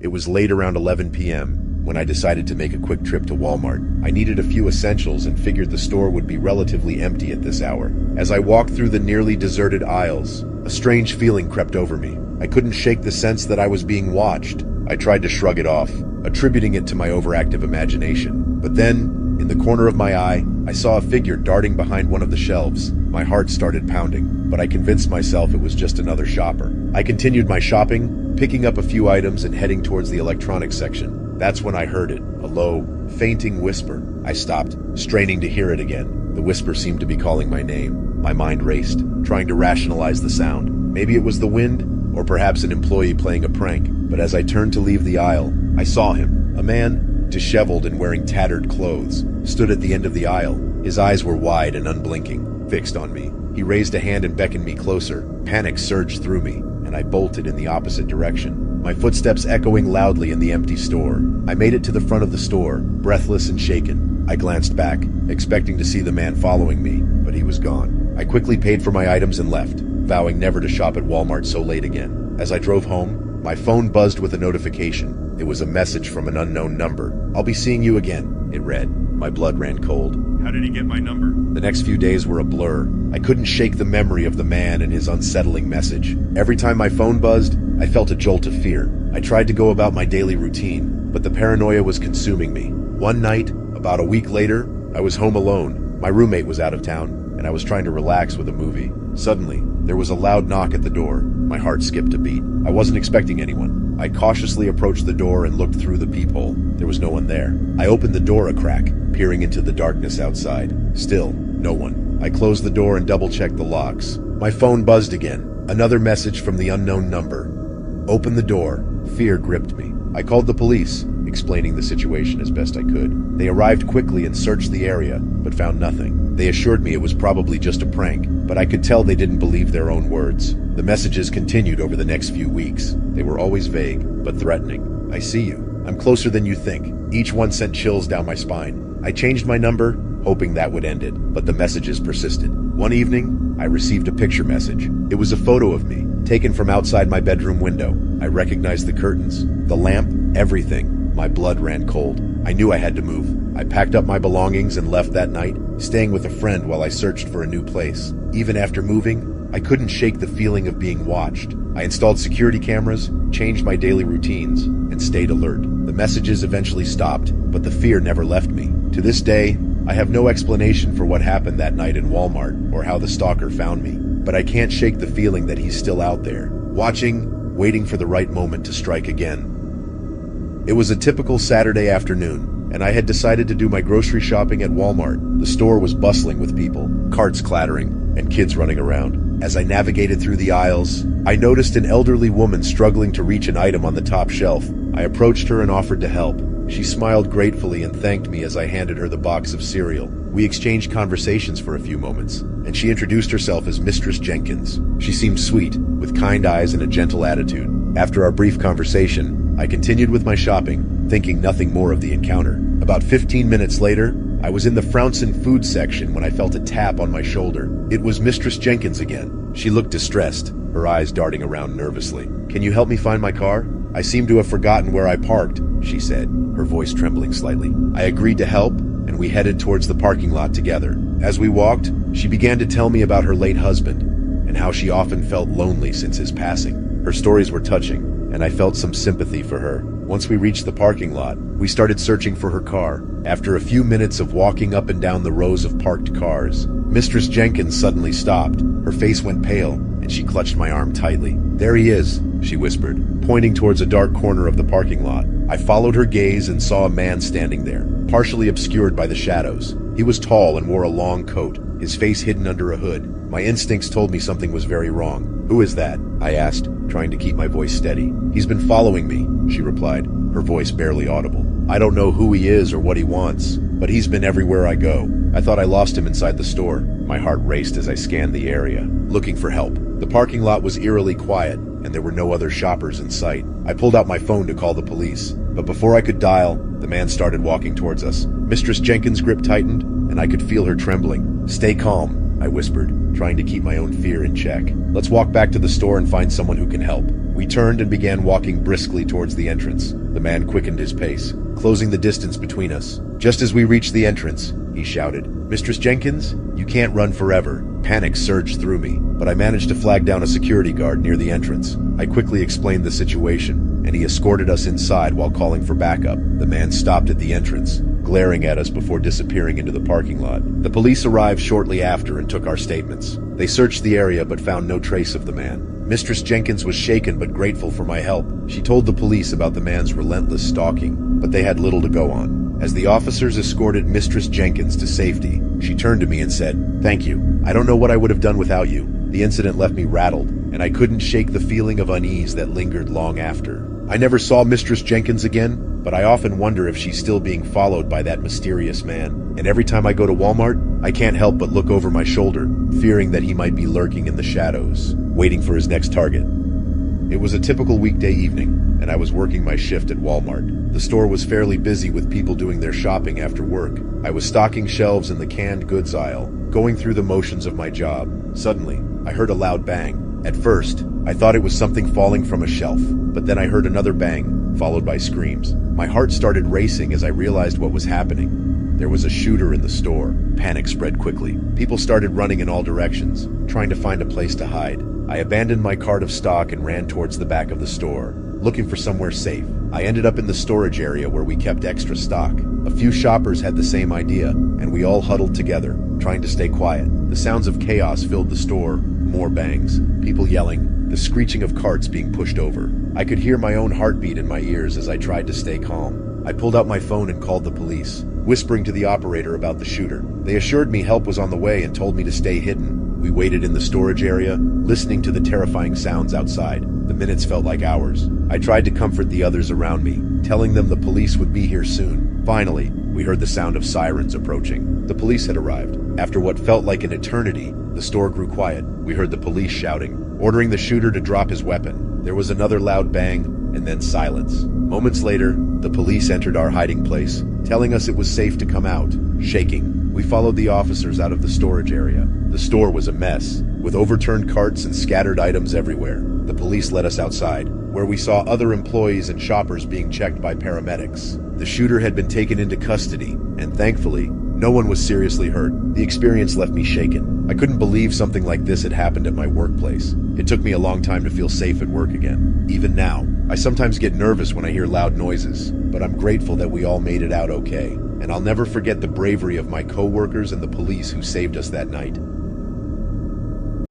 It was late around 11 p.m. when I decided to make a quick trip to Walmart. I needed a few essentials and figured the store would be relatively empty at this hour. As I walked through the nearly deserted aisles, a strange feeling crept over me. I couldn't shake the sense that I was being watched. I tried to shrug it off, attributing it to my overactive imagination. But then, in the corner of my eye, I saw a figure darting behind one of the shelves. My heart started pounding, but I convinced myself it was just another shopper. I continued my shopping, picking up a few items and heading towards the electronics section. That's when I heard it, a low, fainting whisper. I stopped, straining to hear it again. The whisper seemed to be calling my name. My mind raced, trying to rationalize the sound. Maybe it was the wind, or perhaps an employee playing a prank. But as I turned to leave the aisle, I saw him. A man, disheveled and wearing tattered clothes, stood at the end of the aisle. His eyes were wide and unblinking, fixed on me. He raised a hand and beckoned me closer. Panic surged through me, and I bolted in the opposite direction, my footsteps echoing loudly in the empty store. I made it to the front of the store, breathless and shaken. I glanced back, expecting to see the man following me, but he was gone. I quickly paid for my items and left, vowing never to shop at Walmart so late again. As I drove home, my phone buzzed with a notification. It was a message from an unknown number. "I'll be seeing you again," it read. My blood ran cold. How did he get my number? The next few days were a blur. I couldn't shake the memory of the man and his unsettling message. Every time my phone buzzed, I felt a jolt of fear. I tried to go about my daily routine, but the paranoia was consuming me. One night, about a week later, I was home alone. My roommate was out of town, and I was trying to relax with a movie. Suddenly, there was a loud knock at the door. My heart skipped a beat. I wasn't expecting anyone. I cautiously approached the door and looked through the peephole. There was no one there. I opened the door a crack, peering into the darkness outside. Still, no one. I closed the door and double-checked the locks. My phone buzzed again. Another message from the unknown number. Open the door. Fear gripped me. I called the police, explaining the situation as best I could. They arrived quickly and searched the area, but found nothing. They assured me it was probably just a prank, but I could tell they didn't believe their own words. The messages continued over the next few weeks. They were always vague, but threatening. "I see you. I'm closer than you think." Each one sent chills down my spine. I changed my number, hoping that would end it, but the messages persisted. One evening, I received a picture message. It was a photo of me, taken from outside my bedroom window. I recognized the curtains, the lamp, everything. My blood ran cold. I knew I had to move. I packed up my belongings and left that night, staying with a friend while I searched for a new place. Even after moving, I couldn't shake the feeling of being watched. I installed security cameras, changed my daily routines, and stayed alert. The messages eventually stopped, but the fear never left me. To this day, I have no explanation for what happened that night in Walmart or how the stalker found me, but I can't shake the feeling that he's still out there, watching, waiting for the right moment to strike again. It was a typical Saturday afternoon, and I had decided to do my grocery shopping at Walmart. The store was bustling with people, carts clattering, and kids running around. As I navigated through the aisles, I noticed an elderly woman struggling to reach an item on the top shelf. I approached her and offered to help. She smiled gratefully and thanked me as I handed her the box of cereal. We exchanged conversations for a few moments, and she introduced herself as Mistress Jenkins. She seemed sweet, with kind eyes and a gentle attitude. After our brief conversation, I continued with my shopping, thinking nothing more of the encounter. About 15 minutes later, I was in the Frounson food section when I felt a tap on my shoulder. It was Mistress Jenkins again. She looked distressed, her eyes darting around nervously. "Can you help me find my car? I seem to have forgotten where I parked," she said, her voice trembling slightly. I agreed to help, and we headed towards the parking lot together. As we walked, she began to tell me about her late husband, and how she often felt lonely since his passing. Her stories were touching, and I felt some sympathy for her. Once we reached the parking lot, we started searching for her car. After a few minutes of walking up and down the rows of parked cars, Mistress Jenkins suddenly stopped. Her face went pale, and she clutched my arm tightly. "There he is," she whispered, pointing towards a dark corner of the parking lot. I followed her gaze and saw a man standing there, partially obscured by the shadows. He was tall and wore a long coat, his face hidden under a hood. My instincts told me something was very wrong. "Who is that?" I asked, trying to keep my voice steady. "He's been following me," she replied, her voice barely audible. "I don't know who he is or what he wants, but he's been everywhere I go. I thought I lost him inside the store." My heart raced as I scanned the area, looking for help. The parking lot was eerily quiet, and there were no other shoppers in sight. I pulled out my phone to call the police, but before I could dial, the man started walking towards us. Mistress Jenkins' grip tightened, and I could feel her trembling. "Stay calm," I whispered, trying to keep my own fear in check. Let's walk back to the store and find someone who can help. We turned and began walking briskly towards the entrance. The man quickened his pace, closing the distance between us. Just as we reached the entrance, he shouted, "Mistress Jenkins, you can't run forever." Panic surged through me, but I managed to flag down a security guard near the entrance. I quickly explained the situation, and he escorted us inside while calling for backup. The man stopped at the entrance, glaring at us before disappearing into the parking lot. The police arrived shortly after and took our statements. They searched the area but found no trace of the man. Mistress Jenkins was shaken but grateful for my help. She told the police about the man's relentless stalking, but they had little to go on. As the officers escorted Mistress Jenkins to safety, she turned to me and said, "Thank you. I don't know what I would have done without you." The incident left me rattled, and I couldn't shake the feeling of unease that lingered long after. I never saw Mistress Jenkins again, but I often wonder if she's still being followed by that mysterious man. And every time I go to Walmart, I can't help but look over my shoulder, fearing that he might be lurking in the shadows, waiting for his next target. It was a typical weekday evening, and I was working my shift at Walmart. The store was fairly busy with people doing their shopping after work. I was stocking shelves in the canned goods aisle, going through the motions of my job. Suddenly, I heard a loud bang. At first, I thought it was something falling from a shelf, but then I heard another bang, followed by screams. My heart started racing as I realized what was happening. There was a shooter in the store. Panic spread quickly. People started running in all directions, trying to find a place to hide. I abandoned my cart of stock and ran towards the back of the store, looking for somewhere safe. I ended up in the storage area where we kept extra stock. A few shoppers had the same idea, and we all huddled together, trying to stay quiet. The sounds of chaos filled the store. More bangs, people yelling, the screeching of carts being pushed over. I could hear my own heartbeat in my ears as I tried to stay calm. I pulled out my phone and called the police, whispering to the operator about the shooter. They assured me help was on the way and told me to stay hidden. We waited in the storage area, listening to the terrifying sounds outside. The minutes felt like hours. I tried to comfort the others around me, telling them the police would be here soon. Finally, we heard the sound of sirens approaching. The police had arrived. After what felt like an eternity, the store grew quiet. We heard the police shouting, ordering the shooter to drop his weapon. There was another loud bang, and then silence. Moments later, the police entered our hiding place, telling us it was safe to come out. Shaking, we followed the officers out of the storage area. The store was a mess, with overturned carts and scattered items everywhere. The police led us outside, where we saw other employees and shoppers being checked by paramedics. The shooter had been taken into custody, and thankfully, no one was seriously hurt. The experience left me shaken. I couldn't believe something like this had happened at my workplace. It took me a long time to feel safe at work again. Even now, I sometimes get nervous when I hear loud noises, but I'm grateful that we all made it out okay. And I'll never forget the bravery of my coworkers and the police who saved us that night.